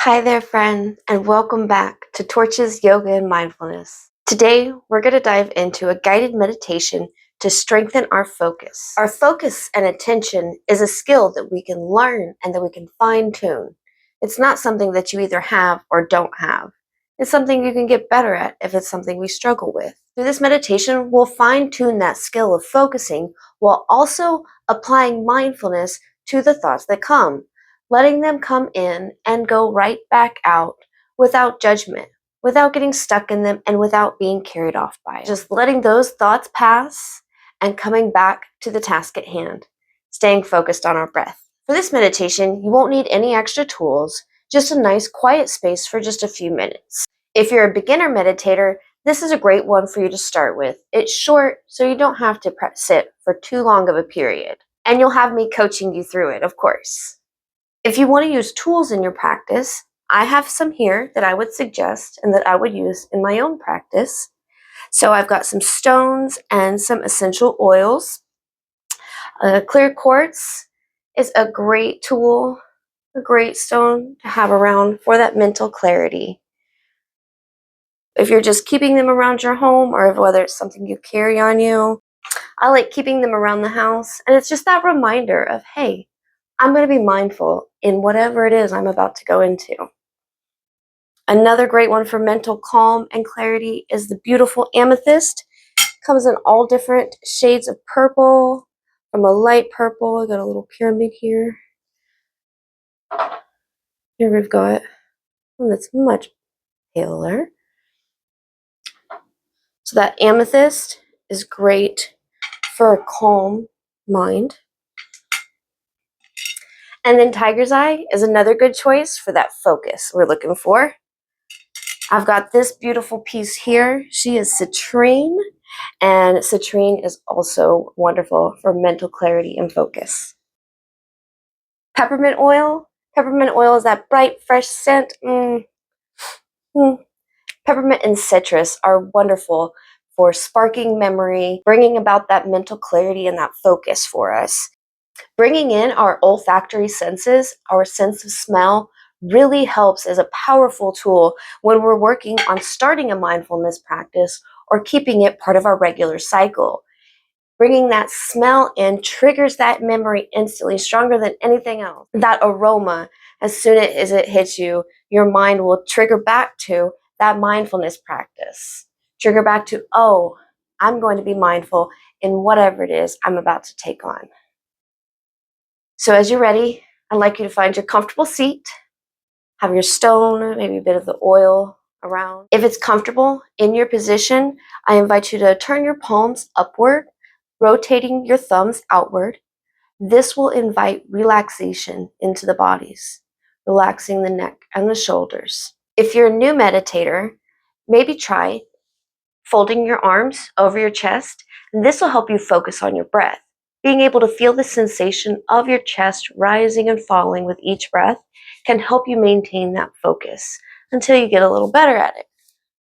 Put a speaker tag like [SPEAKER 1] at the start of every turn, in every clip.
[SPEAKER 1] Hi there, friend, and welcome back to Torches Yoga and Mindfulness. Today, we're going to dive into a guided meditation to strengthen our focus. Our focus and attention is a skill that we can learn and that we can fine-tune. It's not something that you either have or don't have. It's something you can get better at if it's something we struggle with. Through this meditation, we'll fine-tune that skill of focusing while also applying mindfulness to the thoughts that come, letting them come in and go right back out without judgment, without getting stuck in them, and without being carried off by it. Just letting those thoughts pass and coming back to the task at hand, staying focused on our breath. For this meditation, you won't need any extra tools, just a nice quiet space for just a few minutes. If you're a beginner meditator, this is a great one for you to start with. It's short, so you don't have to sit for too long of a period. And you'll have me coaching you through it, of course. If you want to use tools in your practice, I have some here that I would suggest and that I would use in my own practice. So I've got some stones and some essential oils. Clear quartz is a great tool, a great stone to have around for that mental clarity. If you're just keeping them around your home or whether it's something you carry on you, I like keeping them around the house. And it's just that reminder of, hey, I'm going to be mindful in whatever it is I'm about to go into. Another great one for mental calm and clarity is the beautiful amethyst. Comes in all different shades of purple, from a light purple. I got a little pyramid here. Here we've got one that's much paler. So that amethyst is great for a calm mind. And then tiger's eye is another good choice for that focus we're looking for. I've got this beautiful piece here. She is citrine, and citrine is also wonderful for mental clarity and focus. Peppermint oil. Peppermint oil is that bright, fresh scent. Peppermint and citrus are wonderful for sparking memory, bringing about that mental clarity and that focus for us. Bringing in our olfactory senses, our sense of smell, really helps as a powerful tool when we're working on starting a mindfulness practice or keeping it part of our regular cycle. Bringing that smell in triggers that memory instantly, stronger than anything else. That aroma, as soon as it hits you, your mind will trigger back to that mindfulness practice. Trigger back to, oh, I'm going to be mindful in whatever it is I'm about to take on. So as you're ready, I'd like you to find your comfortable seat, have your stone, maybe a bit of the oil around. If it's comfortable in your position, I invite you to turn your palms upward, rotating your thumbs outward. This will invite relaxation into the bodies, relaxing the neck and the shoulders. If you're a new meditator, maybe try folding your arms over your chest, and this will help you focus on your breath. Being able to feel the sensation of your chest rising and falling with each breath can help you maintain that focus until you get a little better at it.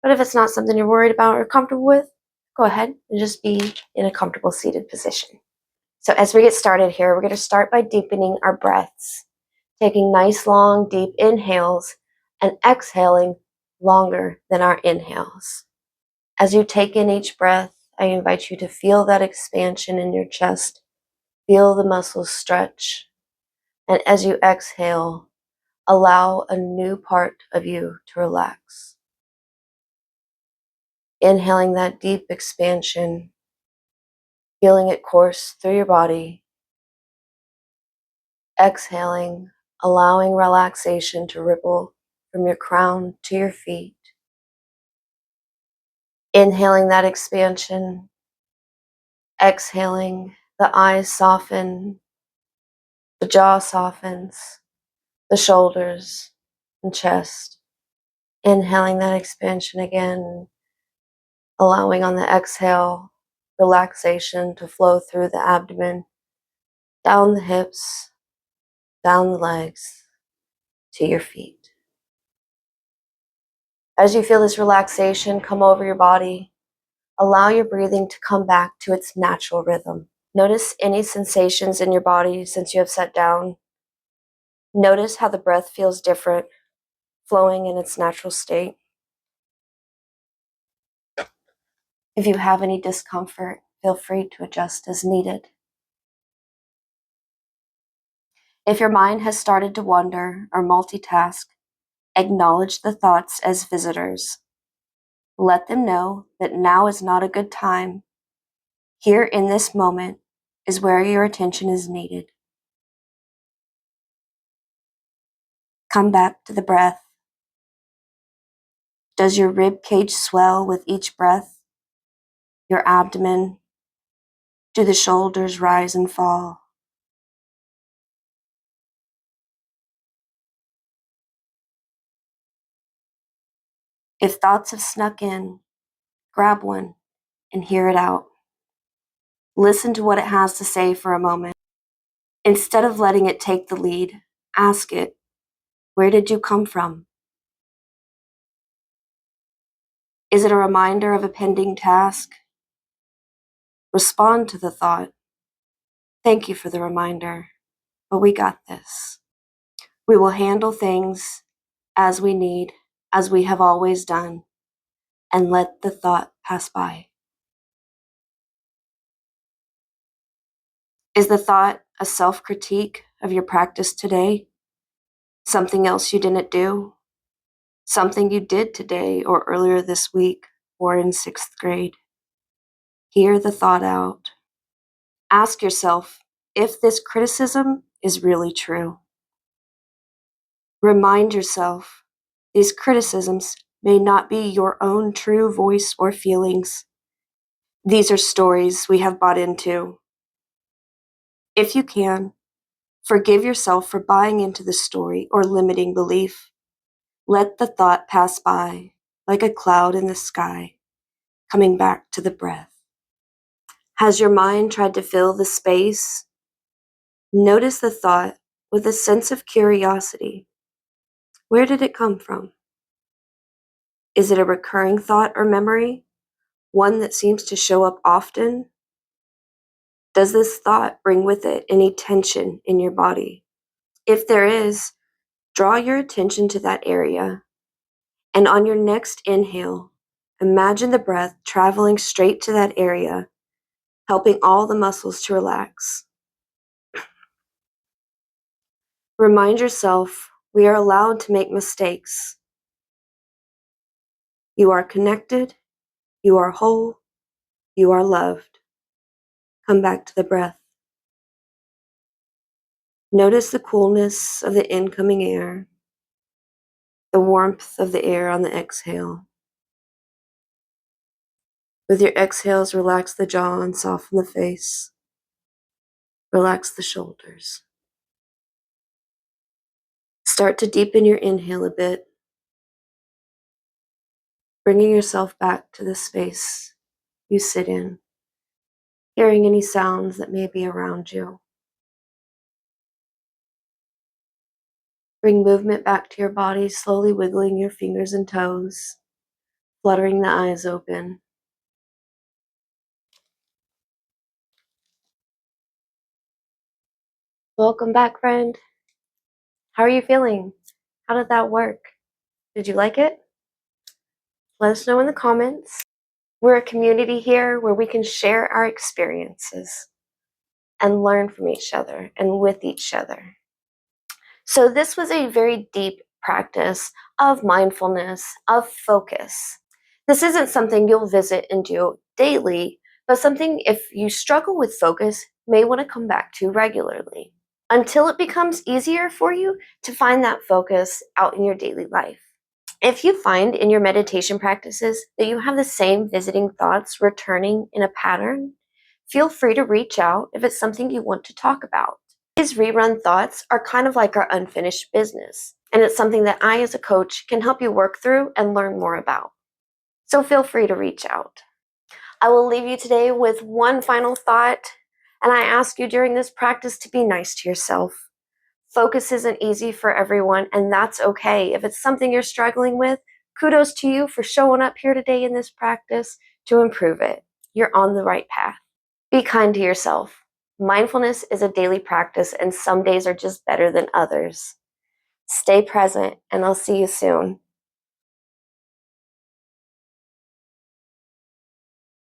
[SPEAKER 1] But if it's not something you're worried about or comfortable with, go ahead and just be in a comfortable seated position. So as we get started here, we're going to start by deepening our breaths, taking nice, long, deep inhales and exhaling longer than our inhales. As you take in each breath, I invite you to feel that expansion in your chest. Feel the muscles stretch. And as you exhale, allow a new part of you to relax. Inhaling that deep expansion, feeling it course through your body. Exhaling, allowing relaxation to ripple from your crown to your feet. Inhaling that expansion. Exhaling, the eyes soften, the jaw softens, the shoulders and chest. Inhaling that expansion again, allowing on the exhale, relaxation to flow through the abdomen, down the hips, down the legs, to your feet. As you feel this relaxation come over your body, allow your breathing to come back to its natural rhythm. Notice any sensations in your body since you have sat down. Notice how the breath feels different. flowing in its natural state. If you have any discomfort, feel free to adjust as needed. If your mind has started to wander or multitask, acknowledge the thoughts as visitors. Let them know that now is not a good time. Here in this moment is where your attention is needed. Come back to the breath. Does your rib cage swell with each breath? Your abdomen? Do the shoulders rise and fall? If thoughts have snuck in, grab one and hear it out. Listen to what it has to say for a moment. Instead of letting it take the lead, ask it, where did you come from? Is it a reminder of a pending task? Respond to the thought. Thank you for the reminder, but we got this. We will handle things as we need, as we have always done, and let the thought pass by. Is the thought a self-critique of your practice today? Something else you didn't do? Something you did today or earlier this week or in 6th grade? Hear the thought out. Ask yourself if this criticism is really true. Remind yourself these criticisms may not be your own true voice or feelings. These are stories we have bought into. If you can, forgive yourself for buying into the story or limiting belief. Let the thought pass by like a cloud in the sky, coming back to the breath. Has your mind tried to fill the space? Notice the thought with a sense of curiosity. Where did it come from? Is it a recurring thought or memory? One that seems to show up often? Does this thought bring with it any tension in your body? If there is, draw your attention to that area, and on your next inhale, imagine the breath traveling straight to that area, helping all the muscles to relax. Remind yourself we are allowed to make mistakes. You are connected, you are whole, you are loved. Come back to the breath. Notice the coolness of the incoming air, the warmth of the air on the exhale. With your exhales, relax the jaw and soften the face. Relax the shoulders. Start to deepen your inhale a bit, bringing yourself back to the space you sit in, hearing any sounds that may be around you. Bring movement back to your body, slowly wiggling your fingers and toes, fluttering the eyes open. Welcome back, friend. How are you feeling? How did that work? Did you like it? Let us know in the comments. We're a community here where we can share our experiences and learn from each other and with each other. So this was a very deep practice of mindfulness, of focus. This isn't something you'll visit and do daily, but something if you struggle with focus, may want to come back to regularly until it becomes easier for you to find that focus out in your daily life. If you find in your meditation practices that you have the same visiting thoughts returning in a pattern, feel free to reach out if it's something you want to talk about. These rerun thoughts are kind of like our unfinished business, and it's something that I as a coach can help you work through and learn more about. So feel free to reach out. I will leave you today with one final thought, and I ask you during this practice to be nice to yourself. Focus isn't easy for everyone, and that's okay. If it's something you're struggling with, kudos to you for showing up here today in this practice to improve it. You're on the right path. Be kind to yourself. Mindfulness is a daily practice, and some days are just better than others. Stay present, and I'll see you soon.